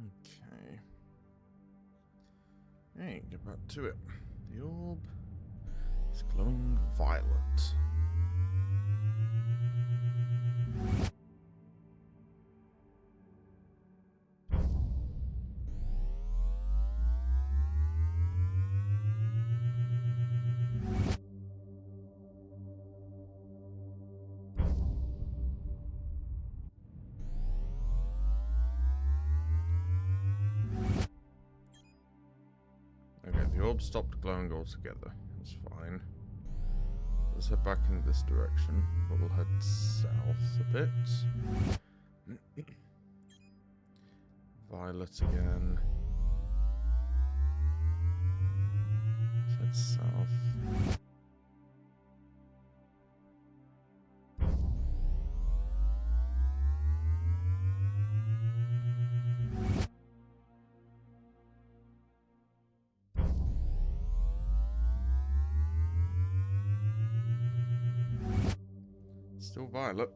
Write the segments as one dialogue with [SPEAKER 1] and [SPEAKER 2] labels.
[SPEAKER 1] Okay. Hey, get back to it. The orb is glowing violet. Okay, the orb stopped glowing altogether. That's fine. Let's head back in this direction, but we'll head south a bit. Violet again. Let's head south. Still violet.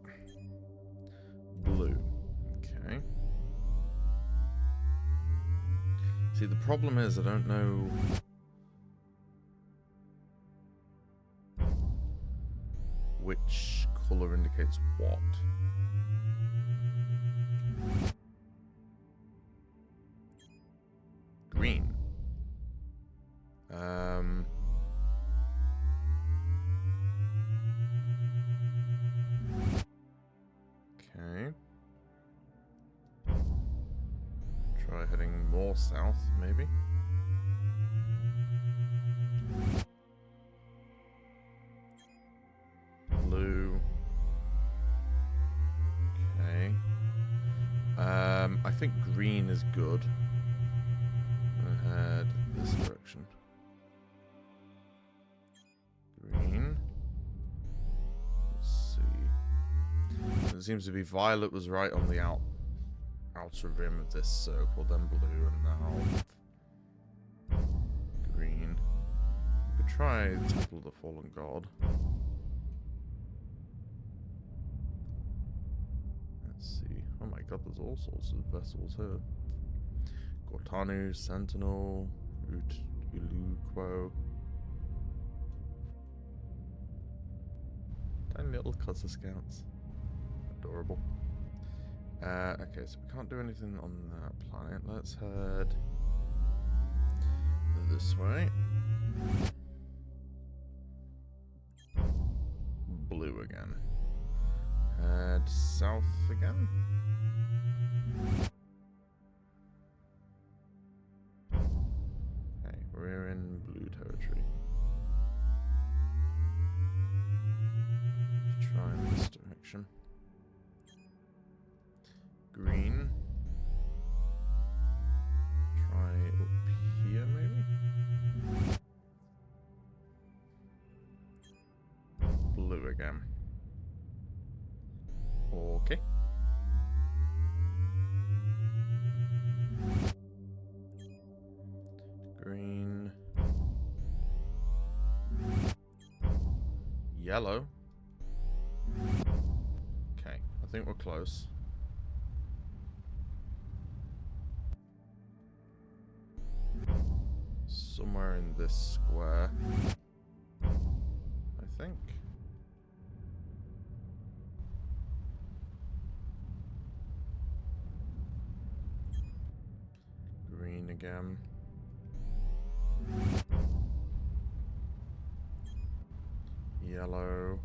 [SPEAKER 1] Blue. Okay. See, the problem is I don't know which colour indicates what. Green. Okay. Try heading more south, maybe. Blue. Okay. I think green is good. I'm gonna head this direction. Green. Let's see. It seems to be violet was right on the outer rim of this circle, then blue, and now green. We could try Temple of the Fallen God. Let's see. Oh my god, there's all sorts of vessels here. Gortanu, Sentinel, Uluquo. Tiny little cutter scouts. Adorable. Okay, so we can't do anything on that planet. Let's head this way. Blue again. Head south again. Okay, we're in blue territory. Let's try in this direction. Green. Try up here, maybe? Blue again. Okay. Green. Yellow. Okay, I think we're close. Somewhere in this square, I think. Green again. Yellow.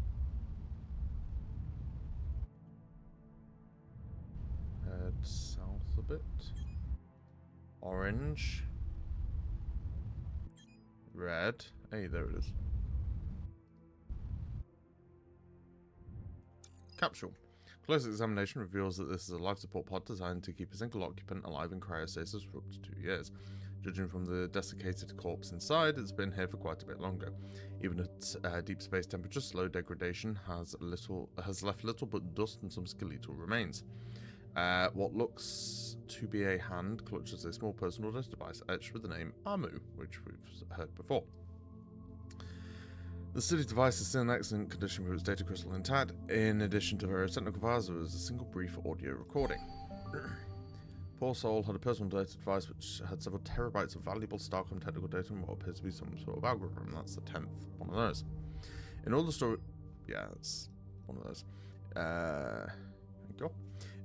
[SPEAKER 1] Head south a bit. Orange. Red. Hey, there it is. Capsule. Close examination reveals that this is a life support pod designed to keep a single occupant alive in cryostasis for up to 2 years. Judging from the desiccated corpse inside, it's been here for quite a bit longer. Even at deep space temperature, slow degradation has left little but dust and some skeletal remains. What looks to be a hand clutches a small personal device etched with the name Amu, which we've heard before. The study device is still in excellent condition with its data crystal intact. In addition to various technical files, there is a single brief audio recording. Poor soul had a personal data device which had several terabytes of valuable Starcom technical data and what appears to be some sort of algorithm. That's the 10th one of those. In all the story... Yeah, that's one of those. There you go.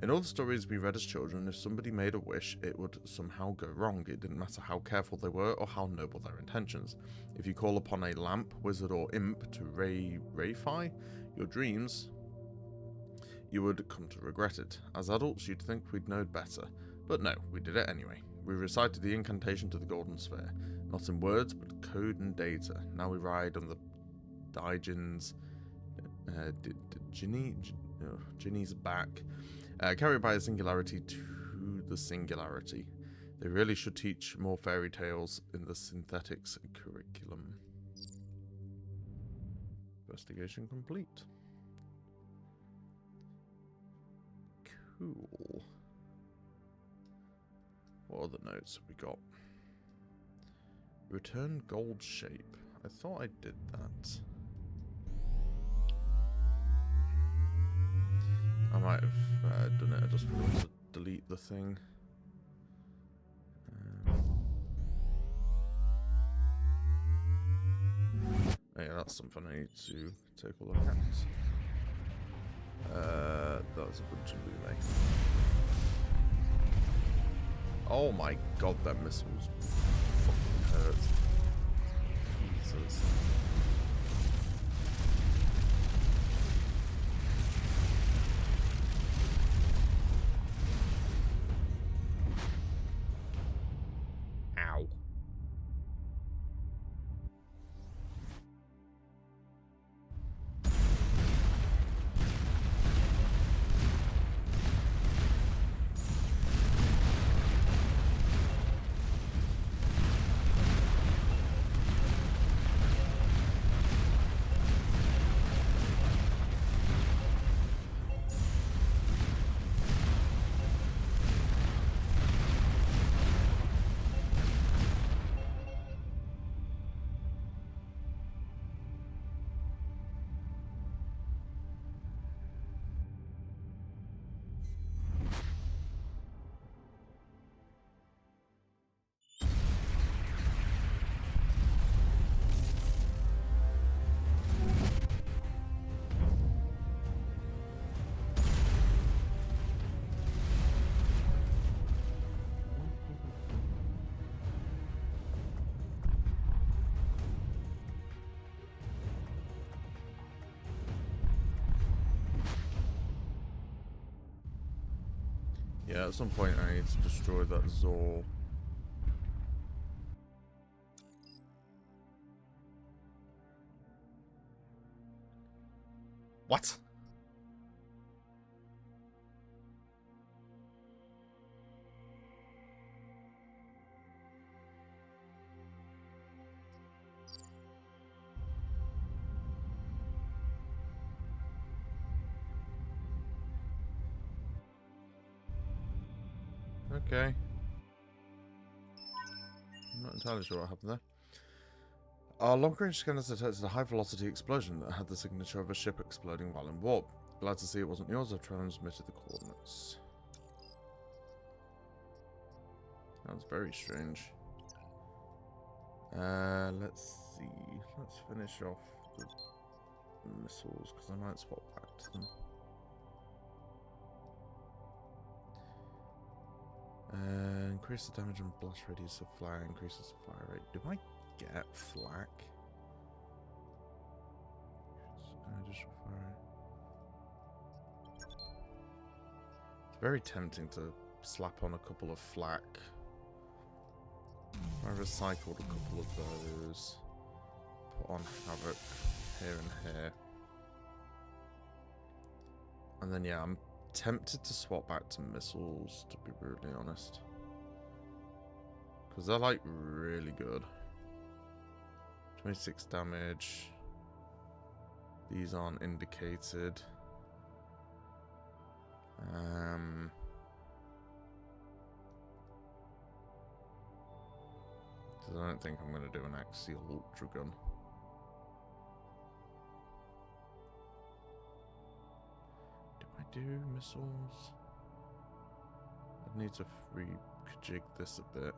[SPEAKER 1] In all the stories we read as children, if somebody made a wish, it would somehow go wrong. It didn't matter how careful they were or how noble their intentions. If you call upon a lamp, wizard, or imp to rayify your dreams, you would come to regret it. As adults, you'd think we'd known better. But no, we did it anyway. We recited the incantation to the Golden Sphere. Not in words, but code and data. Now we ride on the Dijin's... Ginny's back. Carried by a singularity to the singularity. They really should teach more fairy tales in the synthetics curriculum. Investigation complete. Cool. What other notes have we got? Return gold shape. I thought I did that. I might have done it. I just forgot to delete the thing. Yeah, that's something I need to take a look at. That was a bunch of relay. Oh my god, that missile's fucking hurt. Jesus. Ow. Yeah, at some point I need to destroy that Zor. What? Okay. I'm not entirely sure what happened there. Our long-range scanners detected a high-velocity explosion that had the signature of a ship exploding while in warp. Glad to see it wasn't yours. I've transmitted the coordinates. That was very strange. Let's see. Let's finish off the missiles, because I might swap back to them. Increase the damage and blast radius of flak, increases the fire rate. Do I get flak? It's very tempting to slap on a couple of flak. I recycled a couple of those. Put on havoc here and here. And then yeah, I'm tempted to swap back to missiles, to be brutally honest. Because they're like really good. 26 damage. These aren't indicated. So I don't think I'm going to do an axial ultra gun. Do I do missiles? I need to rejig this a bit.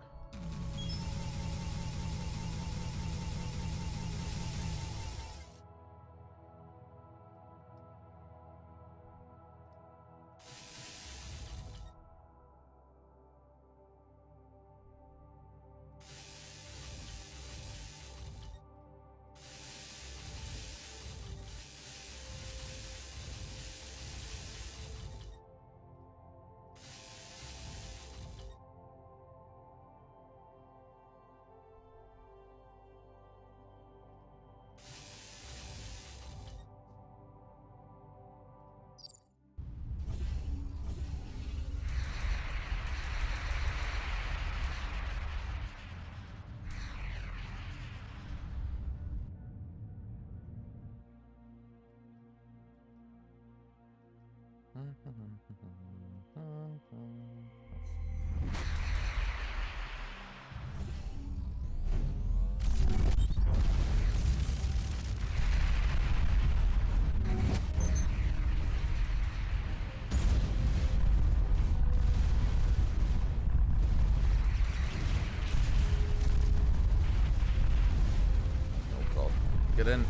[SPEAKER 1] Oh god, get in.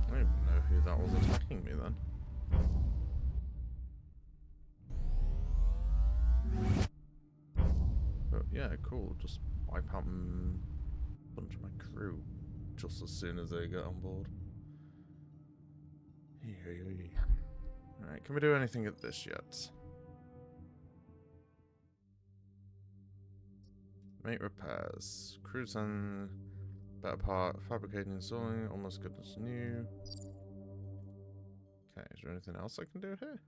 [SPEAKER 1] I don't even know who that was attacking me then. But yeah, cool. Just wipe out a bunch of my crew just as soon as they get on board. Alright, can we do anything at this yet? Make repairs. Cruise and better part. Fabricating, installing, almost good as new. Okay, is there anything else I can do here?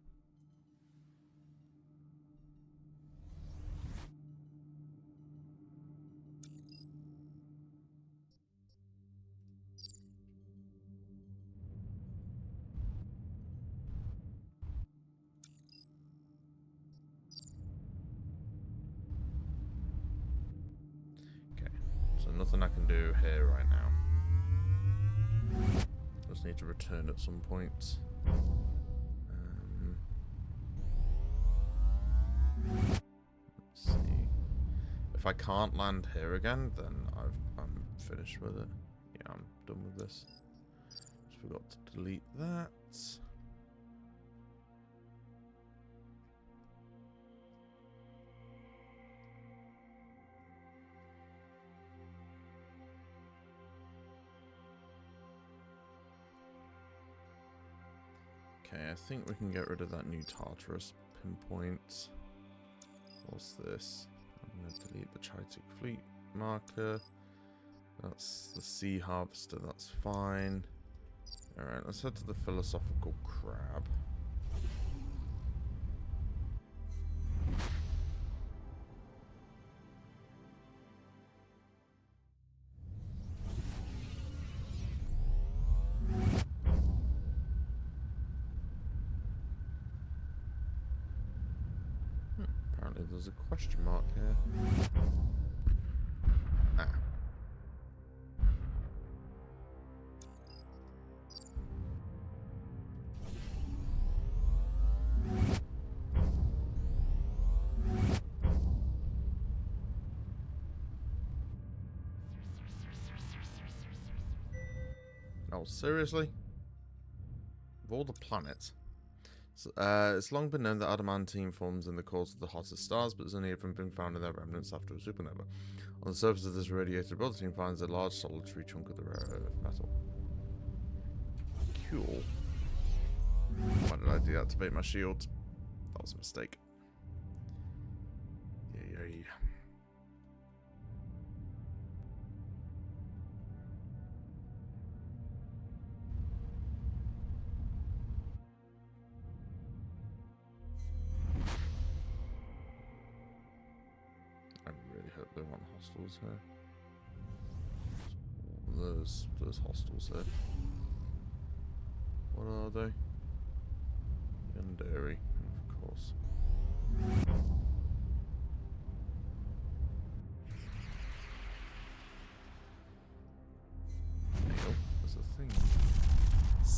[SPEAKER 1] Okay, so nothing I can do here right now. Just need to return at some point. Let's see. If I can't land here again, then I'm finished with it. Yeah, I'm done with this. Just forgot to delete that. Okay, I think we can get rid of that new Tartarus pinpoint. What's this? I'm going to delete the Tritic Fleet marker. That's the Sea Harvester, that's fine. Alright, let's head to the Philosophical Crab. Apparently there's a question mark here. Ah. Oh, seriously? Of all the planets? It's long been known that adamantine forms in the cores of the hottest stars, but has only ever been found in their remnants after a supernova. On the surface of this irradiated body, team finds a large solitary chunk of the rare earth metal. Cool. Why did I deactivate my shield? That was a mistake. Yay. I really hope there aren't hostiles here. There's hostiles here. What are they? Yandere, of course.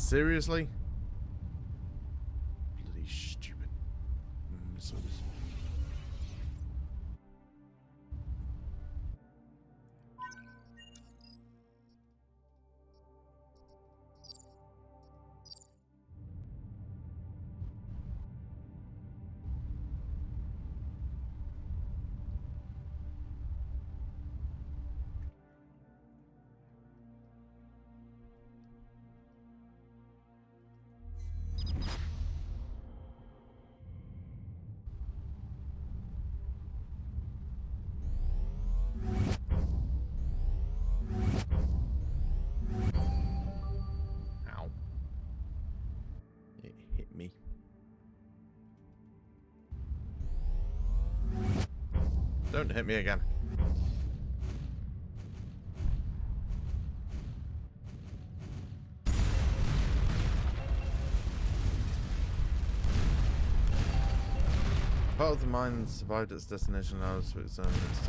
[SPEAKER 1] Seriously? Bloody stupid missiles. Ow. It hit me. Don't hit me again. Part of the mine survived its destination and allows to examine its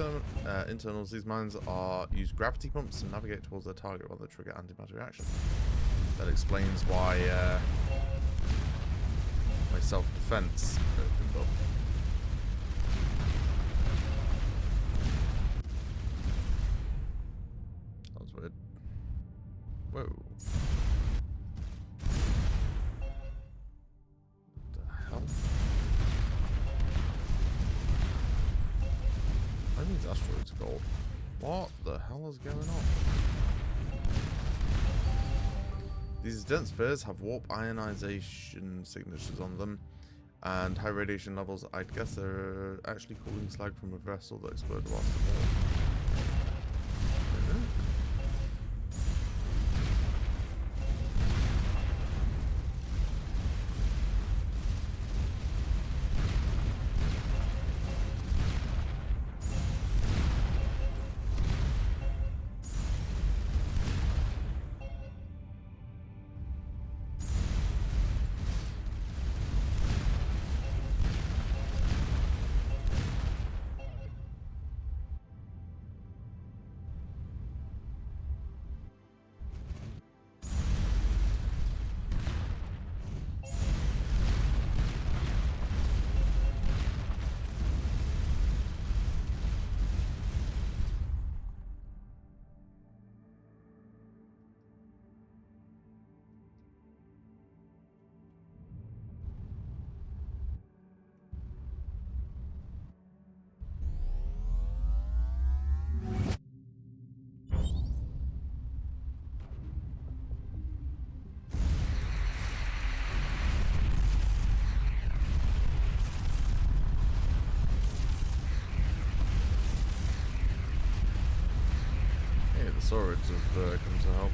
[SPEAKER 1] internals. These mines use gravity pumps to navigate towards their target while they trigger antimatter reaction. That explains why my self-defense opened up. That was weird. Whoa. What the hell? I think asteroids gold. What the hell is going on? These dense spheres have warp ionization signatures on them and high radiation levels. I'd guess they're actually cooling slag from a vessel that exploded whilst at war. Swords have come to help.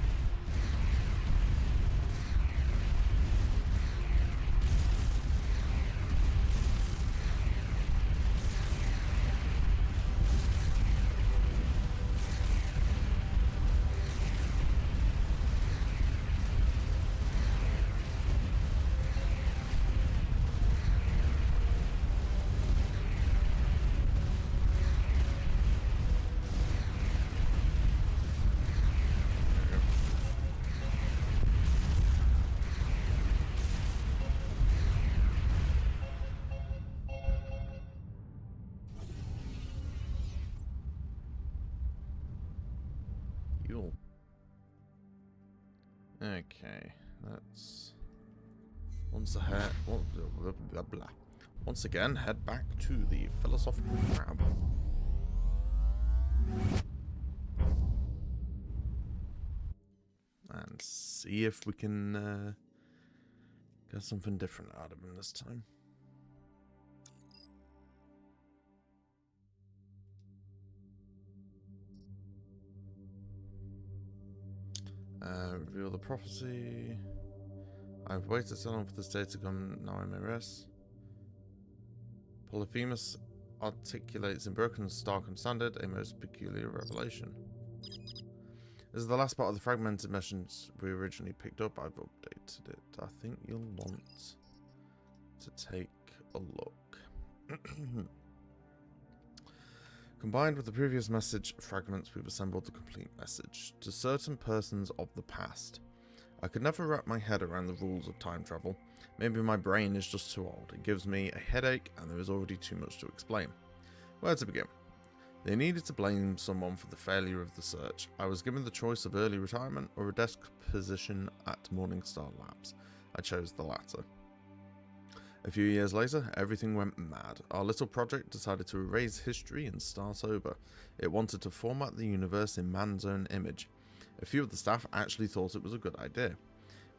[SPEAKER 1] Okay, let's once again head back to the philosophical crab. And see if we can get something different out of him this time. Reveal the prophecy. I've waited so long for this day to come, now I may rest. Polyphemus articulates in broken Starcom standard a most peculiar revelation. This is the last part of the fragmented message we originally picked up. I've updated it. I think you'll want to take a look. Combined with the previous message fragments, we've assembled the complete message. To certain persons of the past, I could never wrap my head around the rules of time travel. Maybe my brain is just too old. It gives me a headache and there is already too much to explain. Where to begin? They needed to blame someone for the failure of the search. I was given the choice of early retirement or a desk position at Morningstar Labs. I chose the latter. A few years later, everything went mad. Our little project decided to erase history and start over. It wanted to format the universe in man's own image. A few of the staff actually thought it was a good idea.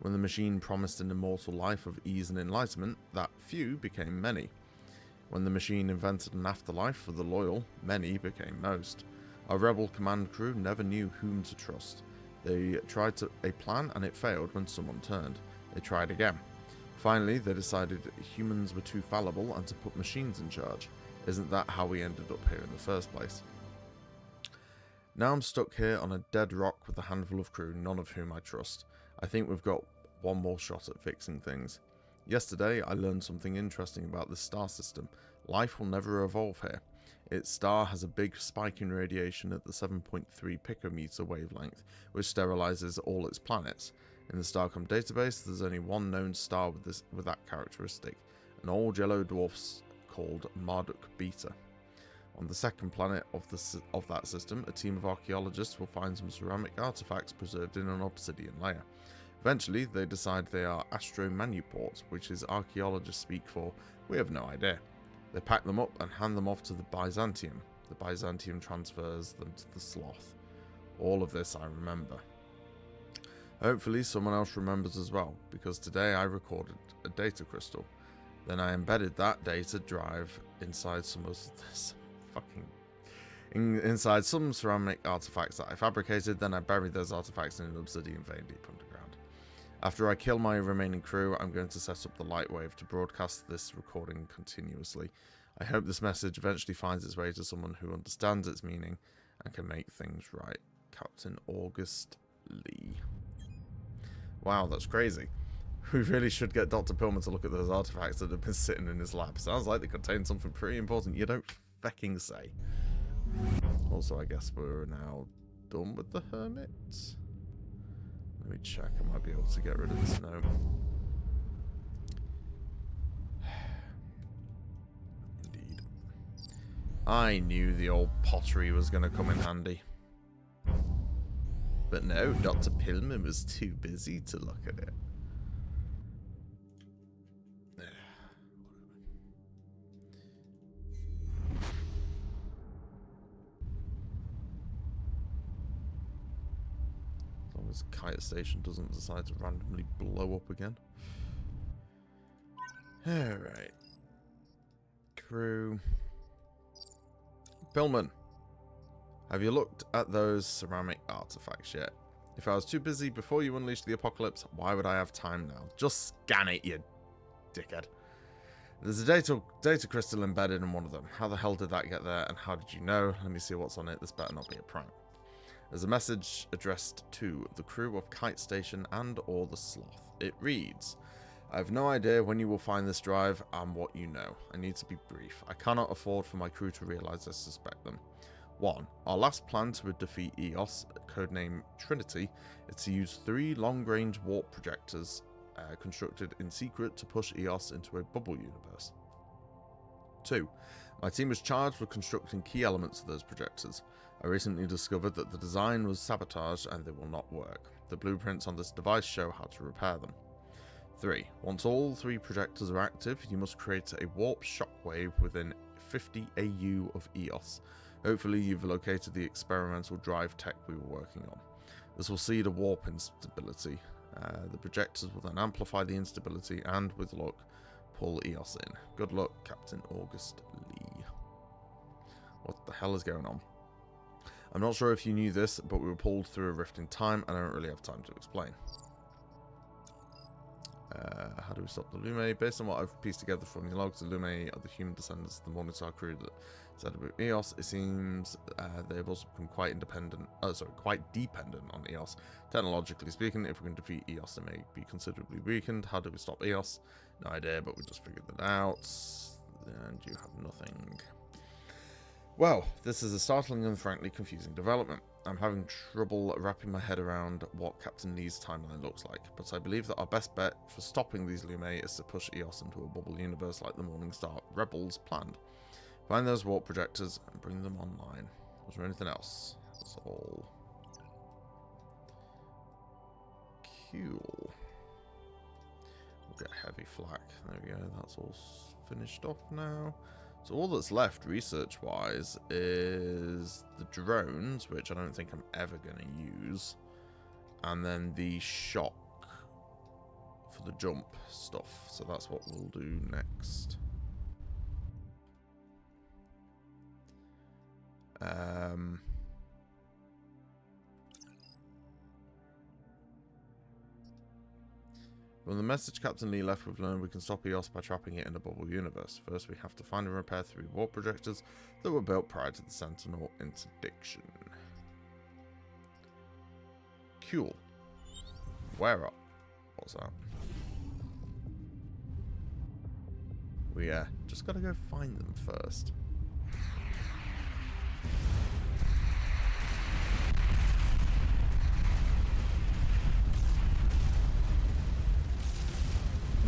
[SPEAKER 1] When the machine promised an immortal life of ease and enlightenment, that few became many. When the machine invented an afterlife for the loyal, many became most. Our rebel command crew never knew whom to trust. They tried a plan and it failed when someone turned. They tried again. Finally, they decided that humans were too fallible and to put machines in charge. Isn't that how we ended up here in the first place? Now I'm stuck here on a dead rock with a handful of crew, none of whom I trust. I think we've got one more shot at fixing things. Yesterday, I learned something interesting about the star system. Life will never evolve here. Its star has a big spike in radiation at the 7.3 picometer wavelength, which sterilizes all its planets. In the Starcom database, there's only one known star with that characteristic, an old yellow dwarf called Marduk Beta. On the second planet of that system, a team of archaeologists will find some ceramic artifacts preserved in an obsidian layer. Eventually, they decide they are astromanuports, which is archaeologists speak for "we have no idea." They pack them up and hand them off to the Byzantium. The Byzantium transfers them to the Sloth. All of this I remember. Hopefully someone else remembers as well, because today I recorded a data crystal. Then I embedded that data drive inside inside some ceramic artifacts that I fabricated. Then I buried those artifacts in an obsidian vein deep underground. After I kill my remaining crew, I'm going to set up the Lightwave to broadcast this recording continuously. I hope this message eventually finds its way to someone who understands its meaning and can make things right. Captain August Lee. Wow, that's crazy. We really should get Dr. Pillman to look at those artifacts that have been sitting in his lab. Sounds like they contain something pretty important. You don't fecking say. Also, I guess we're now done with the Hermit. Let me check. I might be able to get rid of this note. Indeed. I knew the old pottery was going to come in handy. But no, Dr. Pillman was too busy to look at it. As long as Kite Station doesn't decide to randomly blow up again. Alright. Crew. Pillman. Have you looked at those ceramic artifacts yet? If I was too busy before you unleashed the apocalypse, why would I have time now? Just scan it, you dickhead. There's a data crystal embedded in one of them. How the hell did that get there, and how did you know? Let me see what's on it. This better not be a prank. There's a message addressed to the crew of Kite Station and or the Sloth. It reads, I have no idea when you will find this drive and what you know. I need to be brief. I cannot afford for my crew to realize I suspect them. 1. Our last plan to defeat EOS, codename Trinity, is to use 3 long-range warp projectors constructed in secret to push EOS into a bubble universe. 2. My team was charged with constructing key elements of those projectors. I recently discovered that the design was sabotaged and they will not work. The blueprints on this device show how to repair them. 3. Once all 3 projectors are active, you must create a warp shockwave within 50 AU of EOS. Hopefully you've located the experimental drive tech we were working on. This will seed a warp instability. The projectors will then amplify the instability and, with luck, pull EOS in. Good luck, Captain August Lee. What the hell is going on? I'm not sure if you knew this, but we were pulled through a rift in time, and I don't really have time to explain. How do we stop the Lume? Based on what I've pieced together from the logs, the Lume are the human descendants of the Morningstar crew that set up EOS. It seems they've also become quite quite dependent on EOS. Technologically speaking, if we can defeat EOS, it may be considerably weakened. How do we stop EOS? No idea, but we just figured that out. And you have nothing. Well, this is a startling and frankly confusing development. I'm having trouble wrapping my head around what Captain Nee's timeline looks like, but I believe that our best bet for stopping these Lume is to push EOS into a bubble universe like the Morningstar Rebels planned. Find those warp projectors and bring them online. Was there anything else? That's all. Cool. We'll get heavy flak. There we go. That's all finished off now. So all that's left research-wise is the drones, which I don't think I'm ever going to use, and then the shock for the jump stuff. So that's what we'll do next. From the message Captain Lee left, we've learned we can stop EOS by trapping it in a bubble universe. First, we have to find and repair 3 warp projectors that were built prior to the Sentinel interdiction. Cool. Where up? What's that? We just gotta go find them first.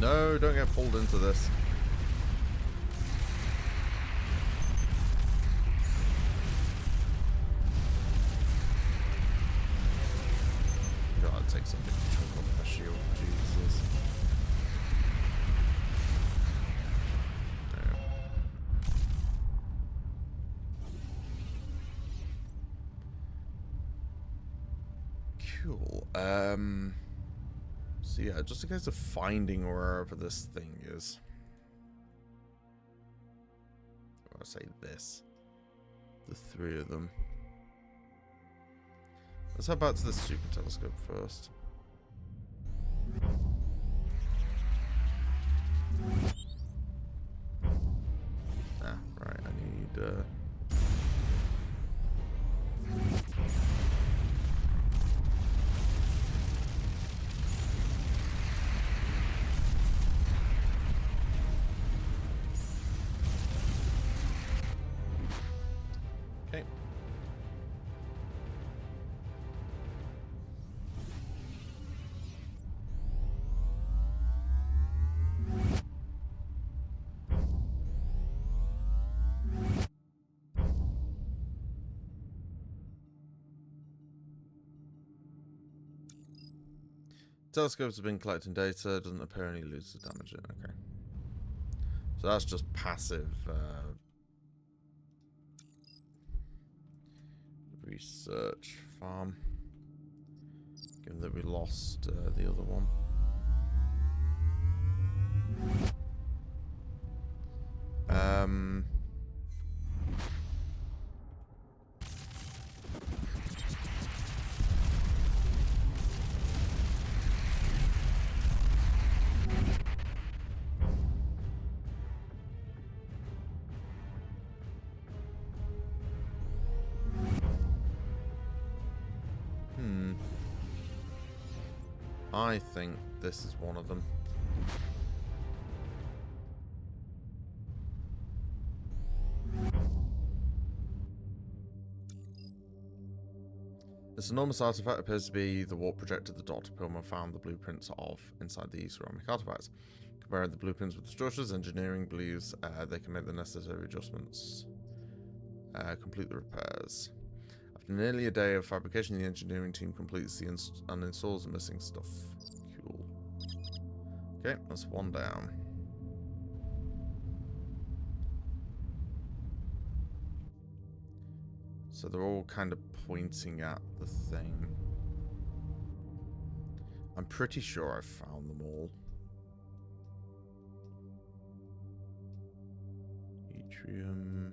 [SPEAKER 1] No, don't get pulled into this. God, it takes something to choke off my shield. Jesus. No. Cool. So yeah, just in case of finding wherever this thing is. I want to say this. The 3 of them. Let's head back to the super telescope first. Ah, right, I need okay. Telescopes have been collecting data, doesn't appear any loot to damage it. Okay. So that's just passive research farm. Given that we lost the other one. I think this is one of them. This enormous artifact appears to be the warp projector that Dr. Pillman found the blueprints of inside the ceramic artifacts. Comparing the blueprints with the structures, engineering believes they can make the necessary adjustments, complete the repairs. After nearly a day of fabrication, the engineering team completes the and installs the missing stuff. Cool. Okay, that's one down. So they're all kind of pointing at the thing. I'm pretty sure I've found them all. Atrium.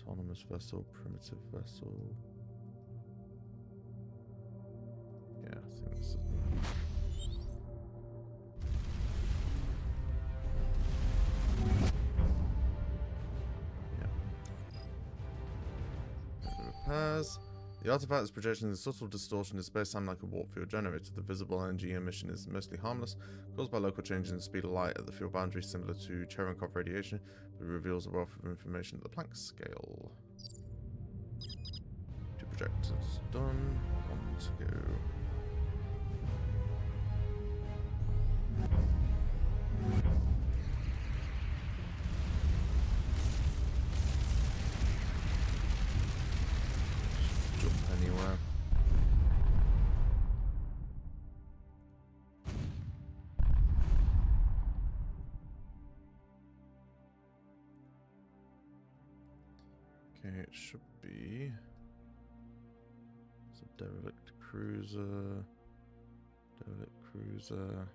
[SPEAKER 1] Autonomous vessel, primitive vessel. Yeah, I think this is it. Yeah. The repairs. The artifact is projecting a subtle distortion in space-time like a warp field generator. The visible energy emission is mostly harmless, caused by local changes in the speed of light at the field boundary, similar to Cherenkov radiation, but reveals a wealth of information at the Planck scale. 2 projectors done. 1 to go. Jump anywhere. Okay, it should be. It's a derelict cruiser. Derelict cruiser.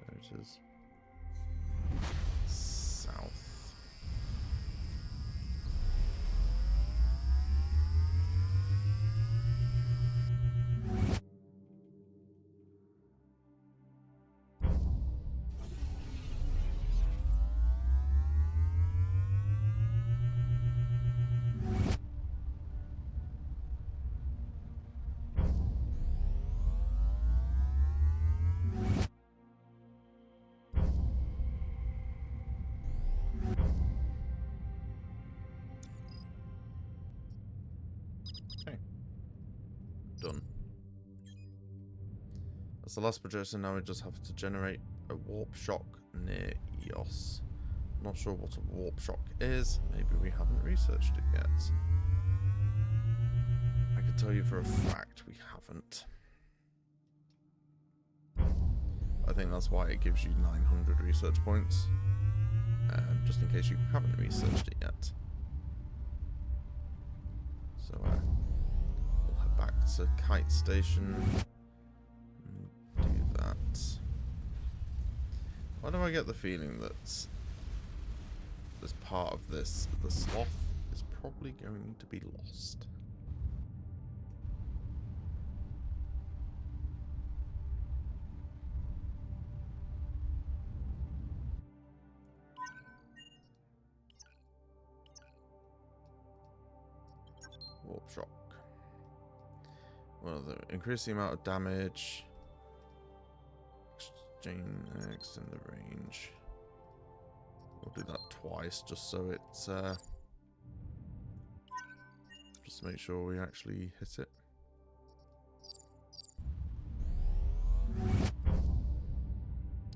[SPEAKER 1] There it is. South. Done. That's the last projection. Now we just have to generate a warp shock near EOS. Not sure what a warp shock is. Maybe we haven't researched it yet. I can tell you for a fact we haven't. I think that's why it gives you 900 research points. Just in case you haven't researched it yet. So, we'll head back to Kite Station and do that. Why do I get the feeling that this part of this, the sloth, is probably going to be lost? Warp shock. Well, increase the amount of damage. Extend the range. We'll do that twice, just so it's just to make sure we actually hit it.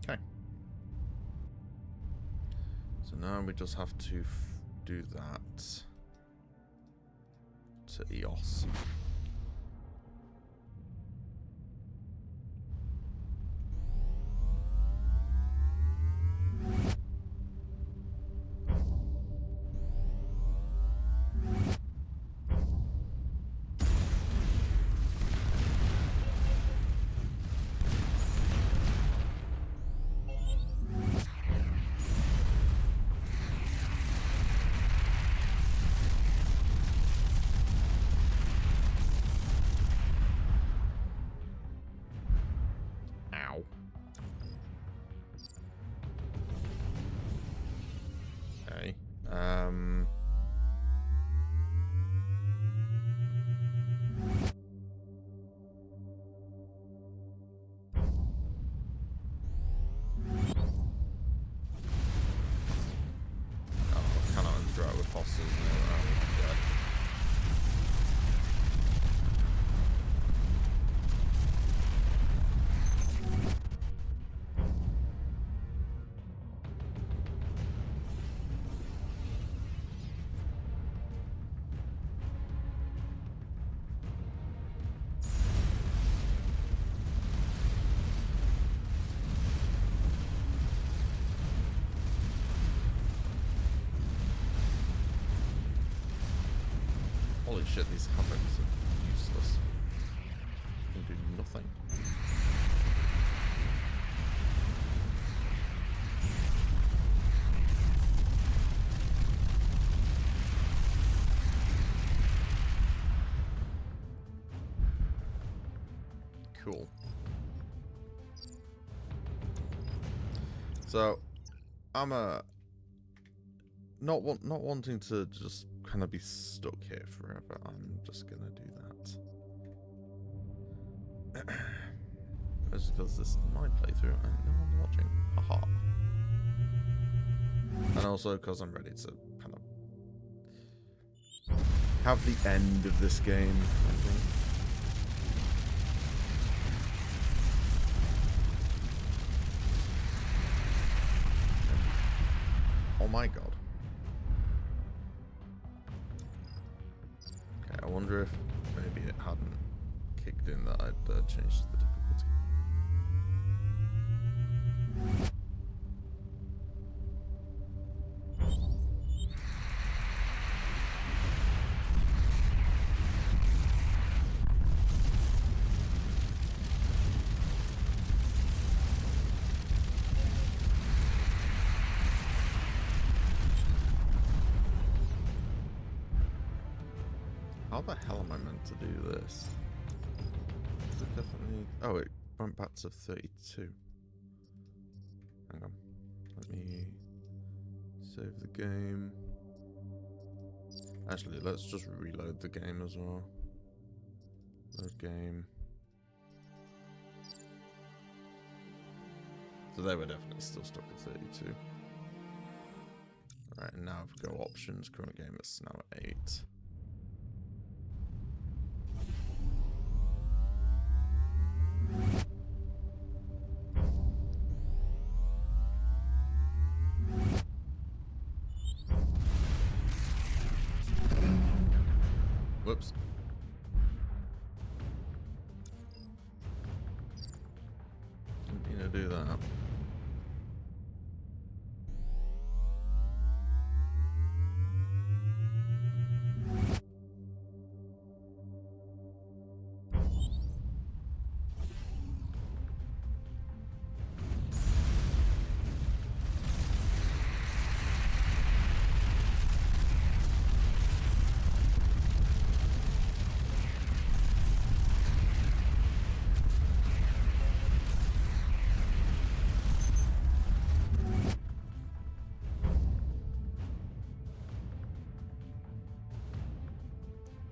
[SPEAKER 1] Okay. So now we just have to do that to EOS. Okay. Oh, I cannot interact with fossils now. Yeah. Holy shit, these hammocks are useless. They can do nothing. Cool. So, I'm not wanting to just kind of be stuck here forever, I'm just gonna do that. Just because this is my playthrough and no one's watching. Haha. And also because I'm ready to kind of have the end of this game, I think. Oh my god. Okay, I wonder if maybe it hadn't kicked in that I'd changed the difficulty. How the hell am I meant to do this? Is it definitely... Oh, it went back to 32. Hang on. Let me save the game. Actually, let's just reload the game as well. Load game. So they were definitely still stuck at 32. Alright, and now if we go options, current game is now at 8. Whoops. Didn't mean to do that.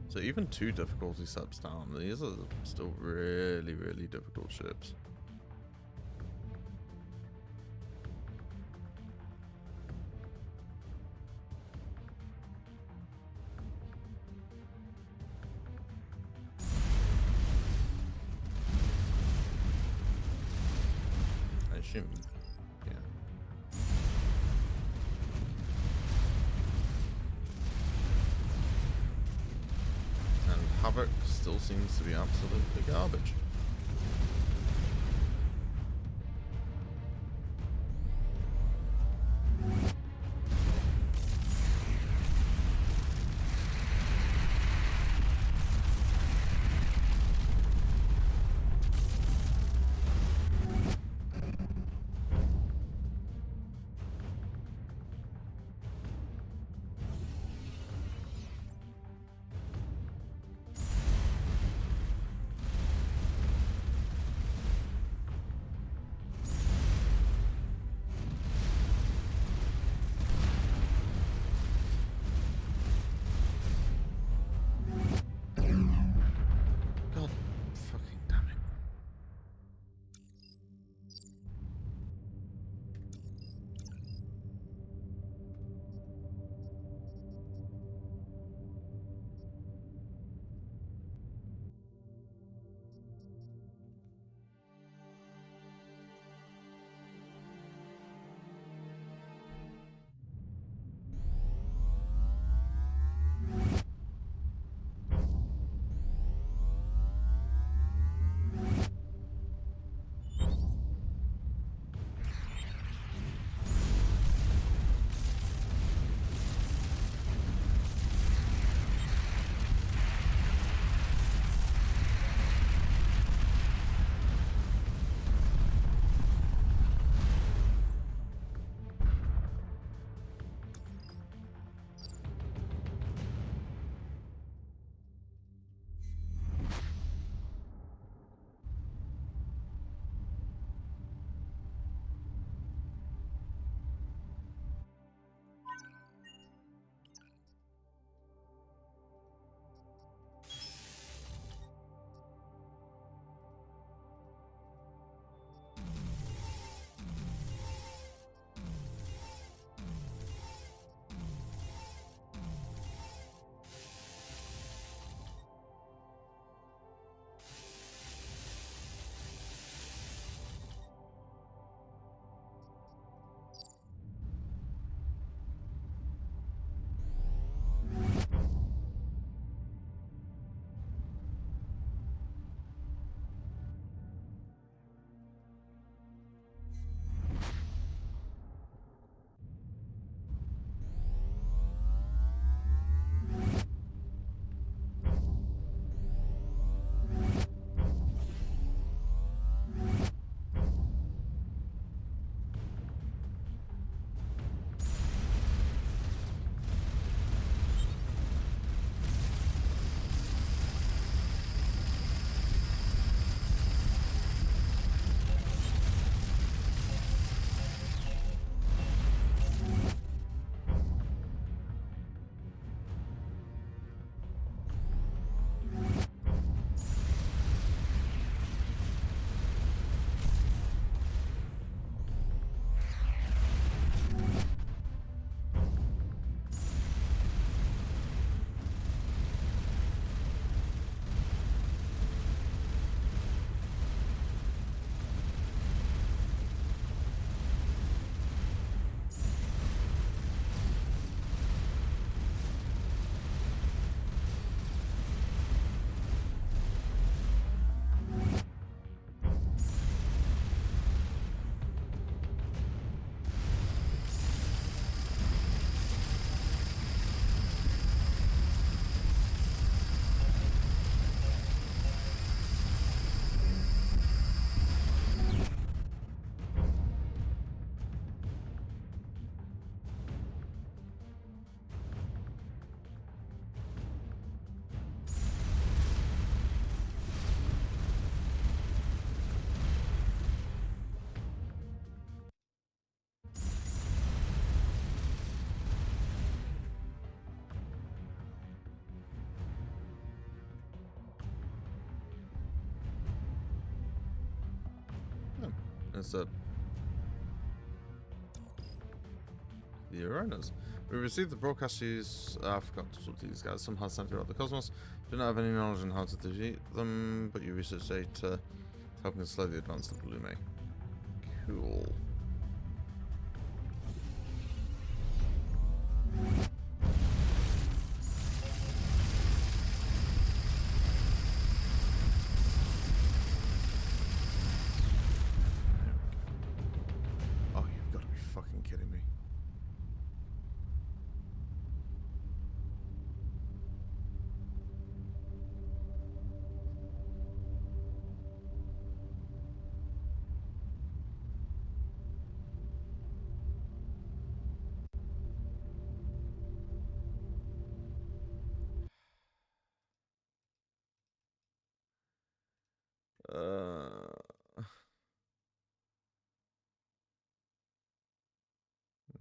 [SPEAKER 1] So even 2 difficulty steps down, these are still really, really difficult ships. I assume, yeah. Havoc still seems to be absolutely garbage. instead. The Uranus. We received the broadcast use. I forgot to talk to these guys. Somehow sent throughout the cosmos. Do not have any knowledge on how to defeat them, but you research data helping us slightly advance the Blume. Cool. Oh, you've got to be fucking kidding me.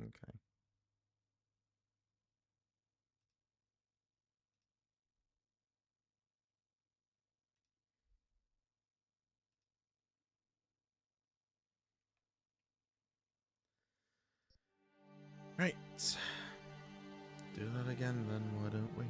[SPEAKER 1] Okay. Right. Do that again then, why don't we?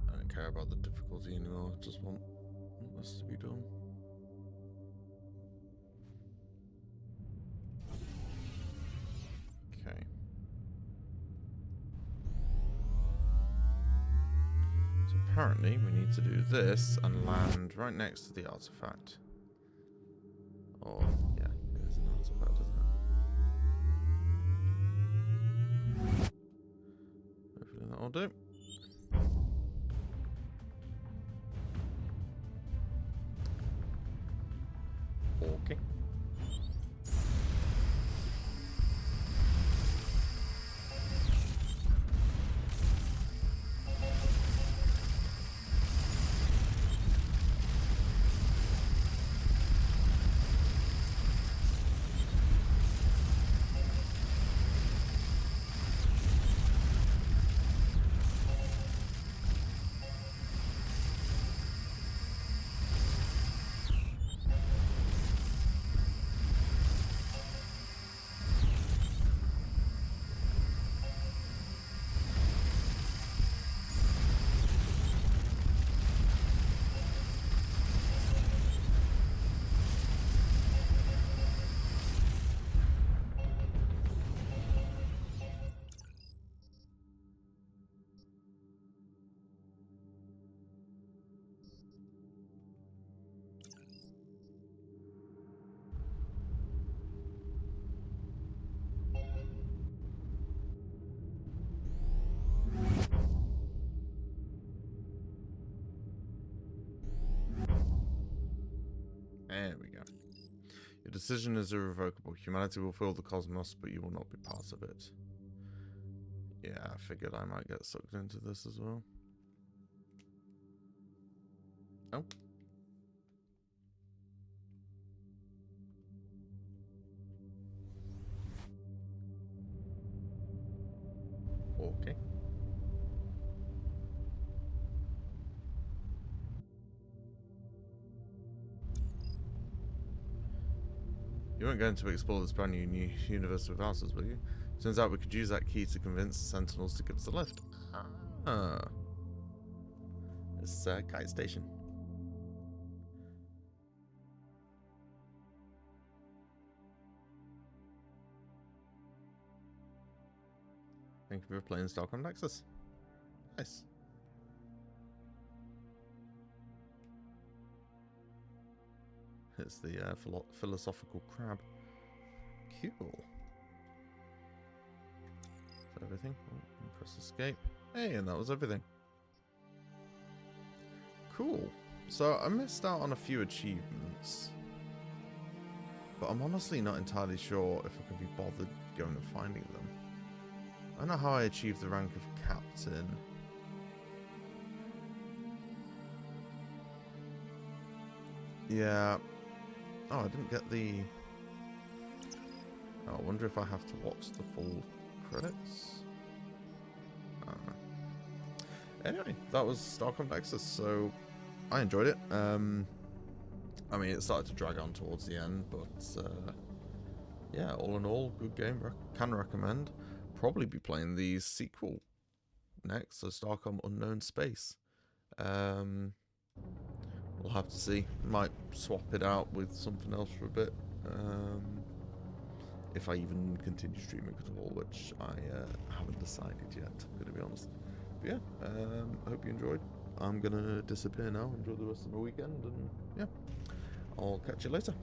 [SPEAKER 1] I don't care about the difficulty anymore, I just want this to be done. Okay. So apparently we need to do this and land right next to the artifact. Or, yeah, it is an artifact, isn't it? Hopefully that'll do. Okay. There we go. Your decision is irrevocable. Humanity will fill the cosmos, but you will not be part of it. Yeah, I figured I might get sucked into this as well. Oh. Okay. You weren't going to explore this brand new universe without us, were you? Turns out we could use that key to convince the Sentinels to give us a lift. Ah. This kite station. Thank you for playing Starcom Nexus. Nice. It's the philosophical crab. Cool. Is that everything? Oh, press escape. Hey, and that was everything. Cool. So I missed out on a few achievements. But I'm honestly not entirely sure if I can be bothered going and finding them. I don't know how I achieved the rank of captain. Yeah. Oh, I didn't get the... Oh, I wonder if I have to watch the full credits? I don't know. Anyway, that was Starcom Nexus, so I enjoyed it. I mean, it started to drag on towards the end, but yeah, all in all, good game. Can recommend. Probably be playing the sequel next, so Starcom Unknown Space. We'll have to see. Might swap it out with something else for a bit. If I even continue streaming at all, which I haven't decided yet, I'm going to be honest. But yeah, I hope you enjoyed. I'm going to disappear now, enjoy the rest of my weekend, and yeah, I'll catch you later.